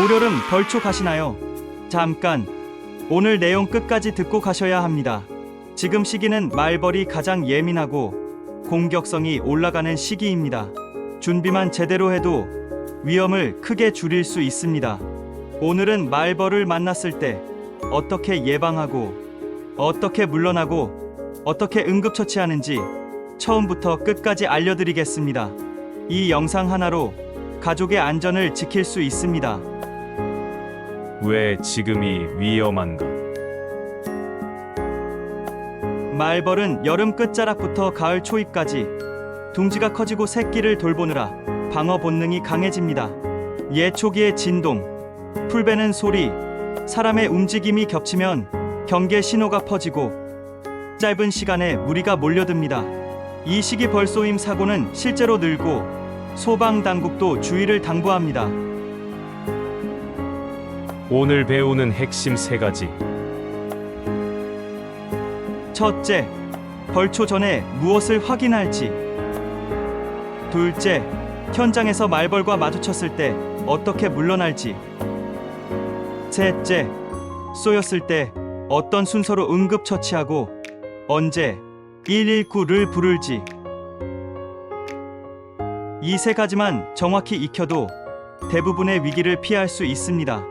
올여름 벌초 가시나요? 잠깐, 오늘 내용 끝까지 듣고 가셔야 합니다. 지금 시기는 말벌이 가장 예민하고 공격성이 올라가는 시기입니다. 준비만 제대로 해도 위험을 크게 줄일 수 있습니다. 오늘은 말벌을 만났을 때 어떻게 예방하고 어떻게 물러나고 어떻게 응급처치하는지 처음부터 끝까지 알려드리겠습니다. 이 영상 하나로 가족의 안전을 지킬 수 있습니다. 왜 지금이 위험한가? 말벌은 여름 끝자락부터 가을 초입까지 둥지가 커지고 새끼를 돌보느라 방어 본능이 강해집니다. 예초기의 진동, 풀베는 소리, 사람의 움직임이 겹치면 경계 신호가 퍼지고 짧은 시간에 무리가 몰려듭니다. 이 시기 벌쏘임 사고는 실제로 늘고 소방당국도 주의를 당부합니다. 오늘 배우는 핵심 3가지. 첫째, 벌초 전에 무엇을 확인할지. 둘째, 현장에서 말벌과 마주쳤을 때 어떻게 물러날지. 셋째, 쏘였을 때 어떤 순서로 응급처치하고 언제 119를 부를지. 이 3가지만 정확히 익혀도 대부분의 위기를 피할 수 있습니다.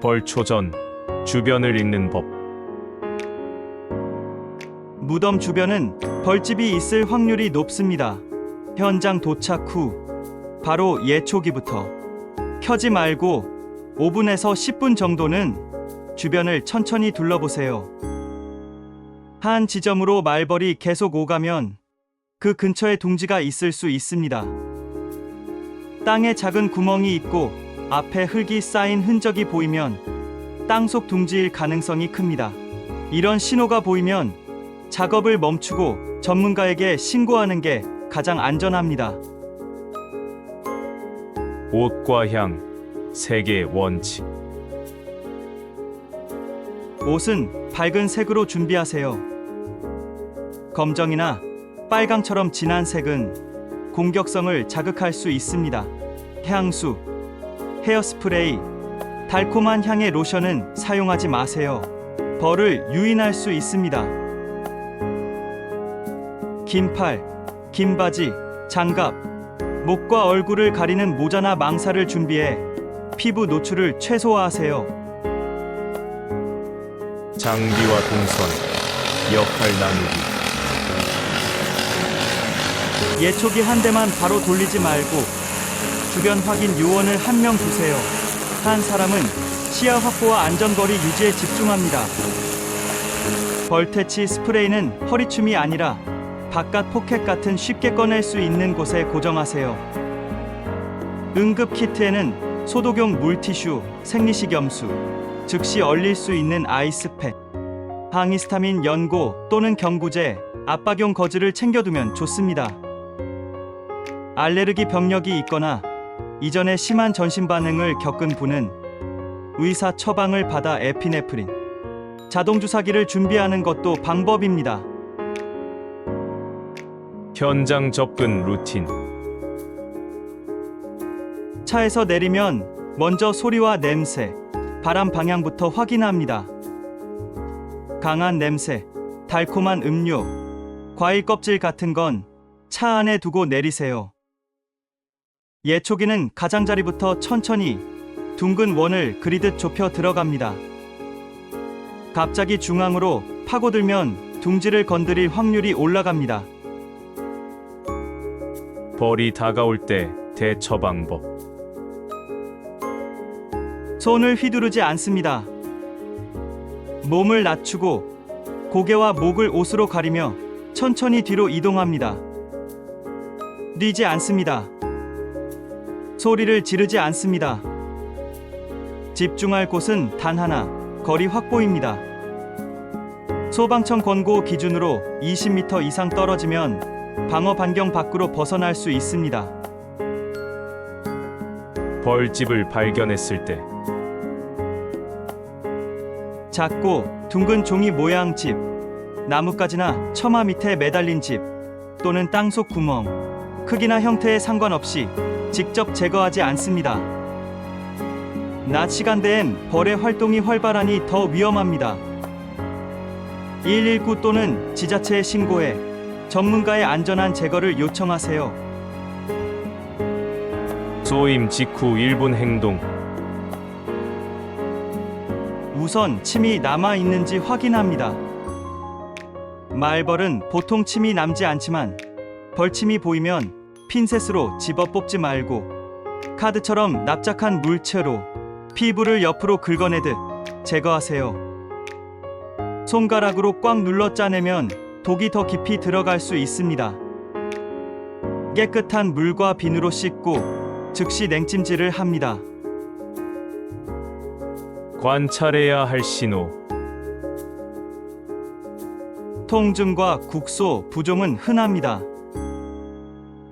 벌초 전 주변을 읽는 법. 무덤 주변은 벌집이 있을 확률이 높습니다. 현장 도착 후 바로 예초기부터 켜지 말고 5분에서 10분 정도는 주변을 천천히 둘러보세요. 한 지점으로 말벌이 계속 오가면 그 근처에 둥지가 있을 수 있습니다. 땅에 작은 구멍이 있고 앞에 흙이 쌓인 흔적이 보이면 땅속 둥지일 가능성이 큽니다. 이런 신호가 보이면 작업을 멈추고 전문가에게 신고하는 게 가장 안전합니다. 옷과 향 3개의 원칙. 옷은 밝은 색으로 준비하세요. 검정이나 빨강처럼 진한 색은 공격성을 자극할 수 있습니다. 향수, 헤어스프레이, 달콤한 향의 로션은 사용하지 마세요. 벌을 유인할 수 있습니다. 긴 팔, 긴 바지, 장갑, 목과 얼굴을 가리는 모자나 망사를 준비해 피부 노출을 최소화하세요. 장비와 동선, 역할 나누기. 예초기 한 대만 바로 돌리지 말고 주변 확인 요원을 한 명 두세요. 한 사람은 시야 확보와 안전거리 유지에 집중합니다. 벌퇴치 스프레이는 허리춤이 아니라 바깥 포켓 같은 쉽게 꺼낼 수 있는 곳에 고정하세요. 응급 키트에는 소독용 물티슈, 생리식염수, 즉시 얼릴 수 있는 아이스팩, 항히스타민 연고 또는 경구제, 압박용 거즈를 챙겨두면 좋습니다. 알레르기 병력이 있거나 이전에 심한 전신 반응을 겪은 분은 의사 처방을 받아 에피네프린, 자동주사기를 준비하는 것도 방법입니다. 현장 접근 루틴. 차에서 내리면 먼저 소리와 냄새, 바람 방향부터 확인합니다. 강한 냄새, 달콤한 음료, 과일 껍질 같은 건 차 안에 두고 내리세요. 예초기는 가장자리부터 천천히 둥근 원을 그리듯 좁혀 들어갑니다. 갑자기 중앙으로 파고들면 둥지를 건드릴 확률이 올라갑니다. 벌이 다가올 때 대처 방법. 손을 휘두르지 않습니다. 몸을 낮추고 고개와 목을 옷으로 가리며 천천히 뒤로 이동합니다. 뛰지 않습니다. 소리를 지르지 않습니다. 집중할 곳은 단 하나, 거리 확보입니다. 소방청 권고 기준으로 20m 이상 떨어지면 방어 반경 밖으로 벗어날 수 있습니다. 벌집을 발견했을 때 작고 둥근 종이 모양 집, 나뭇가지나 처마 밑에 매달린 집 또는 땅속 구멍, 크기나 형태에 상관없이 직접 제거하지 않습니다. 낮 시간대엔 벌의 활동이 활발하니 더 위험합니다. 119 또는 지자체에 신고해 전문가의 안전한 제거를 요청하세요. 쏘임 직후 1분 행동. 우선 침이 남아 있는지 확인합니다. 말벌은 보통 침이 남지 않지만 벌침이 보이면 핀셋으로 집어 뽑지 말고 카드처럼 납작한 물체로 피부를 옆으로 긁어내듯 제거하세요. 손가락으로 꽉 눌러 짜내면 독이 더 깊이 들어갈 수 있습니다. 깨끗한 물과 비누로 씻고 즉시 냉찜질을 합니다. 관찰해야 할 신호. 통증과 국소, 부종은 흔합니다.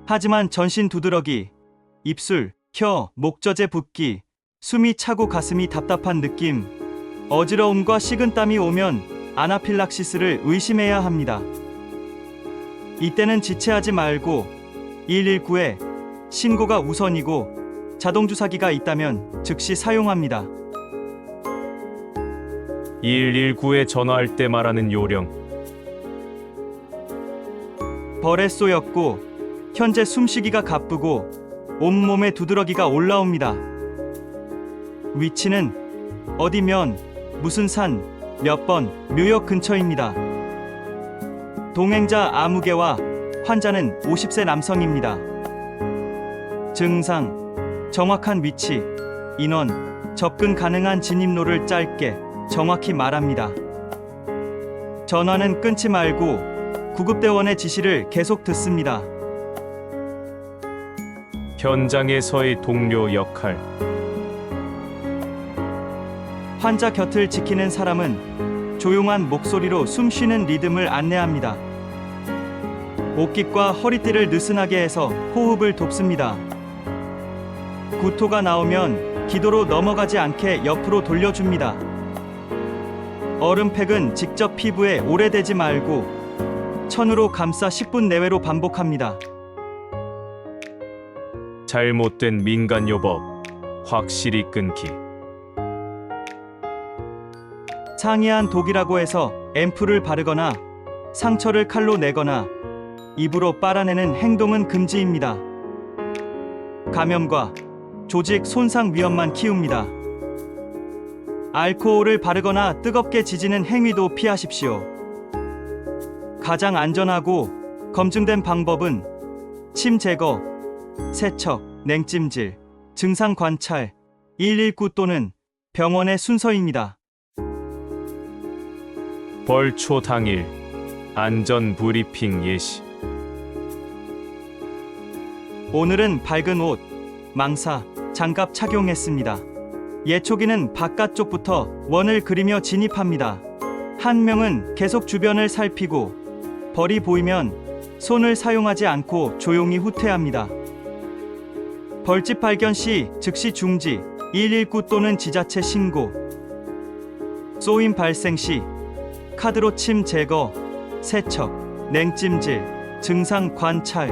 하지만 전신 두드러기, 입술, 혀, 목젖에 붓기, 숨이 차고 가슴이 답답한 느낌, 어지러움과 식은땀이 오면 아나필락시스를 의심해야 합니다. 이때는 지체하지 말고 119에 신고가 우선이고 자동주사기가 있다면 즉시 사용합니다. 119에 전화할 때 말하는 요령. 벌에 쏘였고 현재 숨쉬기가 가쁘고 온몸에 두드러기가 올라옵니다. 위치는 어디면 무슨 산, 몇 번, 묘역 근처입니다. 동행자 아무개와 환자는 50세 남성입니다. 증상, 정확한 위치, 인원, 접근 가능한 진입로를 짧게 정확히 말합니다. 전화는 끊지 말고 구급대원의 지시를 계속 듣습니다. 현장에서의 동료 역할. 환자 곁을 지키는 사람은 조용한 목소리로 숨쉬는 리듬을 안내합니다. 목깃과 허리띠를 느슨하게 해서 호흡을 돕습니다. 구토가 나오면 기도로 넘어가지 않게 옆으로 돌려줍니다. 얼음팩은 직접 피부에 오래 대지 말고 천으로 감싸 10분 내외로 반복합니다. 잘못된 민간요법. 확실히 끊기. 상이한 독이라고 해서 앰플을 바르거나 상처를 칼로 내거나 입으로 빨아내는 행동은 금지입니다. 감염과 조직 손상 위험만 키웁니다. 알코올을 바르거나 뜨겁게 지지는 행위도 피하십시오. 가장 안전하고 검증된 방법은 침 제거, 세척, 냉찜질, 증상 관찰, 119 또는 병원의 순서입니다. 벌초 당일 안전 브리핑 예시. 오늘은 밝은 옷, 망사, 장갑 착용했습니다. 예초기는 바깥쪽부터 원을 그리며 진입합니다. 한 명은 계속 주변을 살피고 벌이 보이면 손을 사용하지 않고 조용히 후퇴합니다. 벌집 발견 시 즉시 중지, 119 또는 지자체 신고. 쏘임 발생 시 카드로 침 제거, 세척, 냉찜질, 증상 관찰.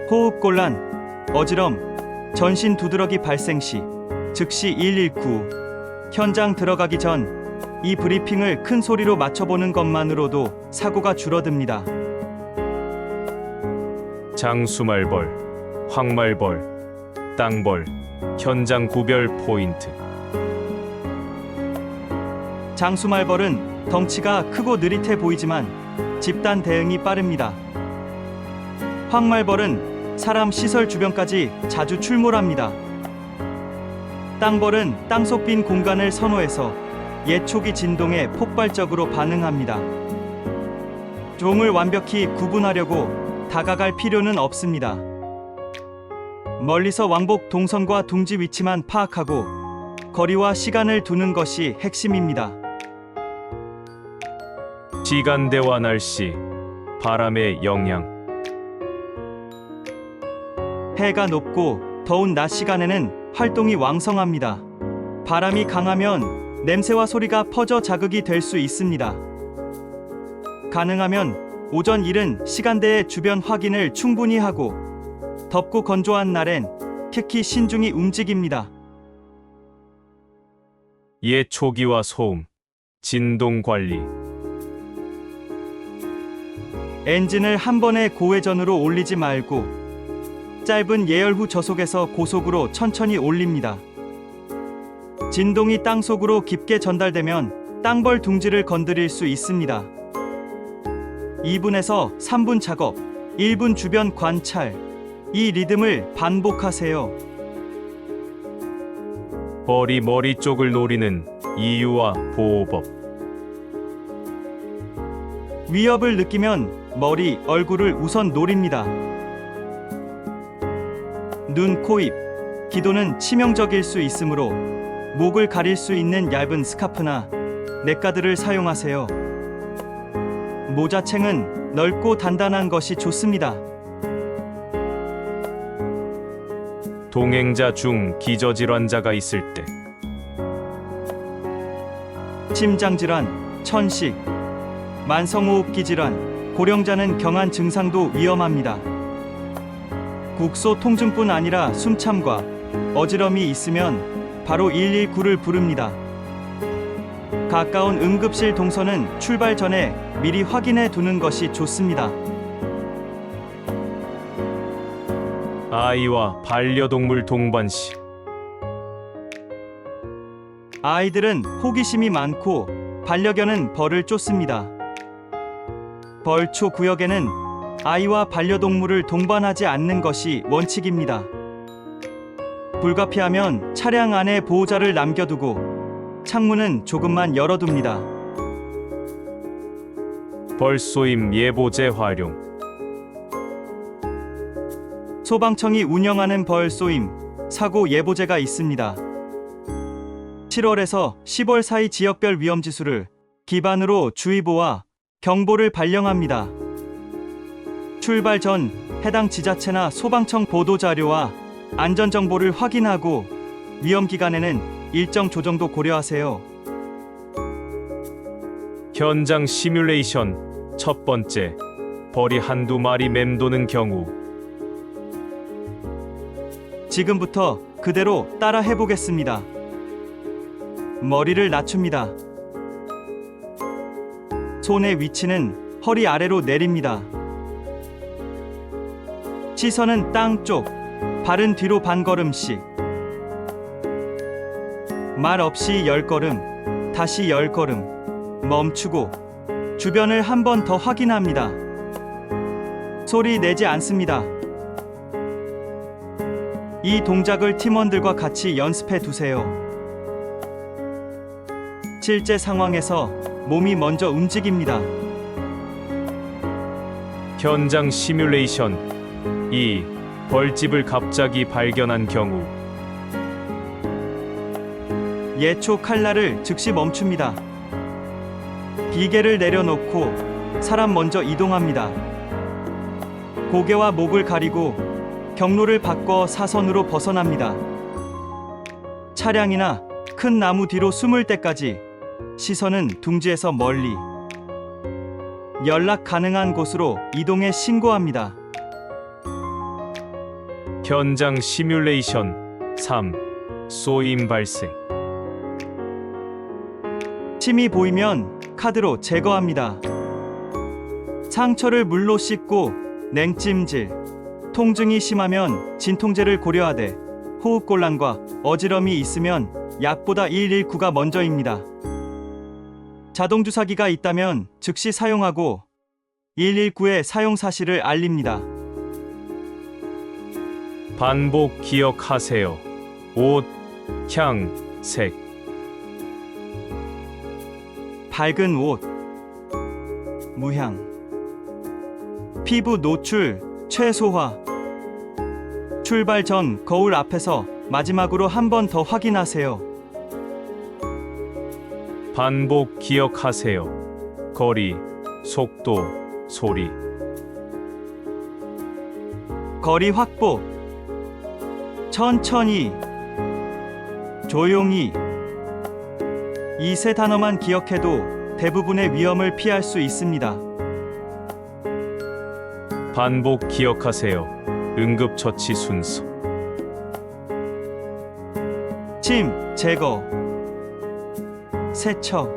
호흡곤란, 어지럼, 전신 두드러기 발생 시 즉시 119. 현장 들어가기 전 이 브리핑을 큰 소리로 맞춰보는 것만으로도 사고가 줄어듭니다. 장수말벌, 황말벌, 땅벌, 현장 구별 포인트. 장수말벌은 덩치가 크고 느릿해 보이지만 집단 대응이 빠릅니다. 황말벌은 사람 시설 주변까지 자주 출몰합니다. 땅벌은 땅속 빈 공간을 선호해서 예초기 진동에 폭발적으로 반응합니다. 종을 완벽히 구분하려고 다가갈 필요는 없습니다. 멀리서 왕복 동선과 둥지 위치만 파악하고 거리와 시간을 두는 것이 핵심입니다. 시간대와 날씨, 바람의 영향. 해가 높고 더운 낮 시간에는 활동이 왕성합니다. 바람이 강하면 냄새와 소리가 퍼져 자극이 될 수 있습니다. 가능하면 오전 이른 시간대에 주변 확인을 충분히 하고 덥고 건조한 날엔 특히 신중히 움직입니다. 예초기와 소음, 진동 관리, 엔진을 한 번에 고회전으로 올리지 말고 짧은 예열 후 저속에서 고속으로 천천히 올립니다. 진동이 땅속으로 깊게 전달되면 땅벌 둥지를 건드릴 수 있습니다. 2분에서 3분 작업, 1분 주변 관찰, 이 리듬을 반복하세요. 벌이 머리 쪽을 노리는 이유와 보호법. 위협을 느끼면 머리, 얼굴을 우선 노립니다. 눈, 코, 입, 기도는 치명적일 수 있으므로 목을 가릴 수 있는 얇은 스카프나 넥가드를 사용하세요. 모자챙은 넓고 단단한 것이 좋습니다. 동행자 중 기저질환자가 있을 때 심장질환, 천식, 만성호흡기 질환, 고령자는 경한 증상도 위험합니다. 국소 통증뿐 아니라 숨참과 어지럼이 있으면 바로 119를 부릅니다. 가까운 응급실 동선은 출발 전에 미리 확인해 두는 것이 좋습니다. 아이와 반려동물 동반 시 아이들은 호기심이 많고 반려견은 벌을 쫓습니다. 벌초 구역에는 아이와 반려동물을 동반하지 않는 것이 원칙입니다. 불가피하면 차량 안에 보호자를 남겨두고 창문은 조금만 열어둡니다. 벌쏘임 예보제 활용. 소방청이 운영하는 벌쏘임 사고 예보제가 있습니다. 7월에서 10월 사이 지역별 위험지수를 기반으로 주의보와 경보를 발령합니다. 출발 전 해당 지자체나 소방청 보도자료와 안전정보를 확인하고 위험기간에는 일정 조정도 고려하세요. 현장 시뮬레이션. 첫 번째, 벌이 한두 마리 맴도는 경우. 지금부터 그대로 따라 해보겠습니다. 머리를 낮춥니다. 손의 위치는 허리 아래로 내립니다. 시선은 땅 쪽, 발은 뒤로 반 걸음씩. 말 없이 10걸음, 다시 10걸음, 멈추고 주변을 한 번 더 확인합니다. 소리 내지 않습니다. 이 동작을 팀원들과 같이 연습해 두세요. 실제 상황에서 몸이 먼저 움직입니다. 현장 시뮬레이션. 2. 벌집을 갑자기 발견한 경우. 예초 칼날을 즉시 멈춥니다. 기계를 내려놓고 사람 먼저 이동합니다. 고개와 목을 가리고 경로를 바꿔 사선으로 벗어납니다. 차량이나 큰 나무 뒤로 숨을 때까지 시선은 둥지에서 멀리. 연락 가능한 곳으로 이동해 신고합니다. 현장 시뮬레이션. 3. 쏘임 발생. 침이 보이면 카드로 제거합니다. 상처를 물로 씻고 냉찜질, 통증이 심하면 진통제를 고려하되 호흡곤란과 어지럼이 있으면 약보다 119가 먼저입니다. 자동주사기가 있다면 즉시 사용하고 119의 사용 사실을 알립니다. 반복 기억하세요. 옷, 향, 색. 밝은 옷, 무향, 피부 노출 최소화. 출발 전 거울 앞에서 마지막으로 한 번 더 확인하세요. 반복 기억하세요. 거리, 속도, 소리. 거리 확보. 천천히, 조용히. 이 세 단어만 기억해도 대부분의 위험을 피할 수 있습니다. 반복 기억하세요. 응급처치 순서. 침 제거, 세척,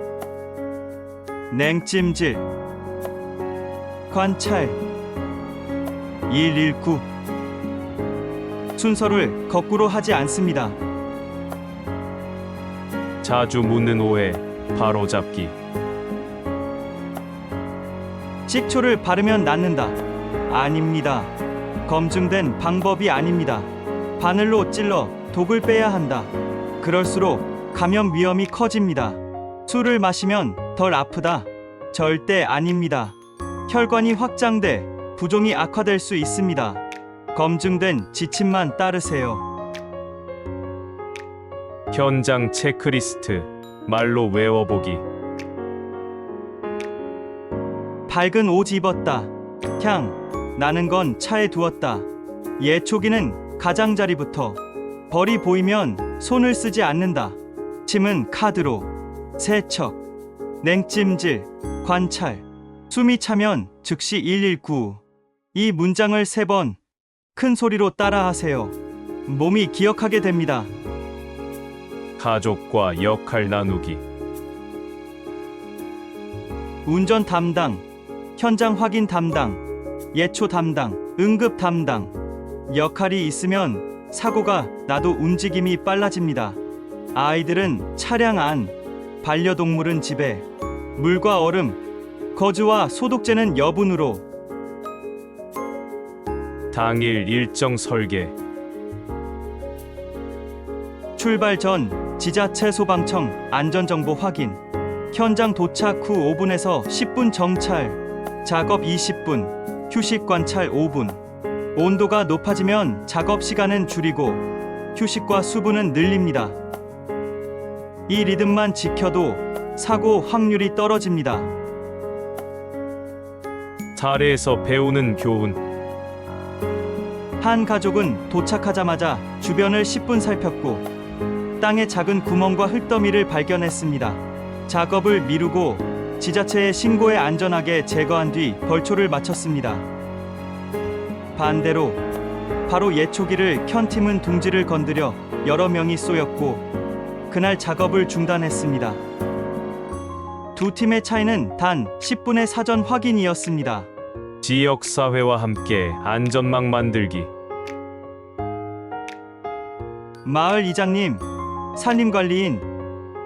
냉찜질, 관찰, 119. 순서를 거꾸로 하지 않습니다. 자주 묻는 오해, 바로잡기. 식초를 바르면 낫는다. 아닙니다. 검증된 방법이 아닙니다. 바늘로 찔러 독을 빼야 한다. 그럴수록 감염 위험이 커집니다. 술을 마시면 덜 아프다. 절대 아닙니다. 혈관이 확장돼 부종이 악화될 수 있습니다. 검증된 지침만 따르세요. 현장 체크리스트, 말로 외워보기. 밝은 옷 입었다. 향 나는 건 차에 두었다. 예초기는 가장자리부터. 벌이 보이면 손을 쓰지 않는다. 침은 카드로. 세척, 냉찜질, 관찰. 숨이 차면 즉시 119. 이 문장을 3번 큰 소리로 따라하세요. 몸이 기억하게 됩니다. 가족과 역할 나누기. 운전 담당, 현장 확인 담당, 예초 담당, 응급 담당. 역할이 있으면 사고가 나도 움직임이 빨라집니다. 아이들은 차량 안, 반려동물은 집에. 물과 얼음, 거즈와 소독제는 여분으로. 당일 일정 설계. 출발 전 지자체 소방청 안전정보 확인. 현장 도착 후 5분에서 10분 정찰. 작업 20분, 휴식 관찰 5분. 온도가 높아지면 작업 시간은 줄이고 휴식과 수분은 늘립니다. 이 리듬만 지켜도 사고 확률이 떨어집니다. 사례에서 배우는 교훈. 한 가족은 도착하자마자 주변을 10분 살폈고 땅에 작은 구멍과 흙더미를 발견했습니다. 작업을 미루고 지자체에 신고해 안전하게 제거한 뒤 벌초를 마쳤습니다. 반대로 바로 예초기를 켠 팀은 둥지를 건드려 여러 명이 쏘였고 그날 작업을 중단했습니다. 두 팀의 차이는 단 10분의 사전 확인이었습니다. 지역사회와 함께 안전망 만들기. 마을 이장님, 산림관리인,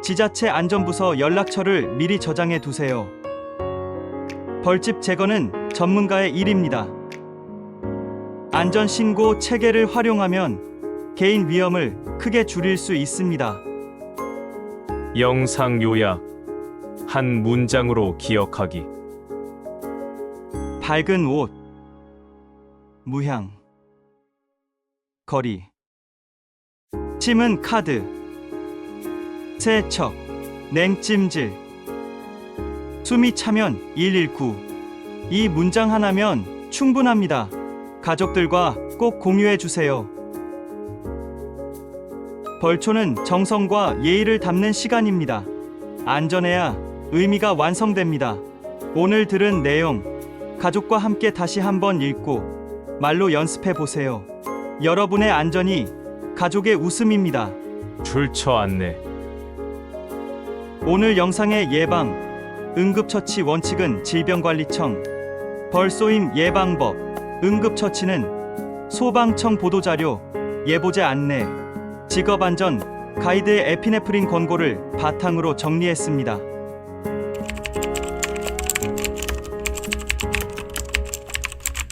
지자체 안전부서 연락처를 미리 저장해 두세요. 벌집 제거는 전문가의 일입니다. 안전신고 체계를 활용하면 개인 위험을 크게 줄일 수 있습니다. 영상 요약. 한 문장으로 기억하기. 밝은 옷, 무향, 거리, 침은 카드, 세척, 냉찜질, 숨이 차면 119. 이 문장 하나면 충분합니다. 가족들과 꼭 공유해 주세요. 벌초는 정성과 예의를 담는 시간입니다. 안전해야 의미가 완성됩니다. 오늘 들은 내용 가족과 함께 다시 한번 읽고 말로 연습해 보세요. 여러분의 안전이 가족의 웃음입니다. 출처 안내. 오늘 영상의 예방, 응급처치 원칙은 질병관리청, 벌쏘임 예방법, 응급처치는 소방청 보도자료, 예보제 안내, 직업안전 가이드의 에피네프린 권고를 바탕으로 정리했습니다.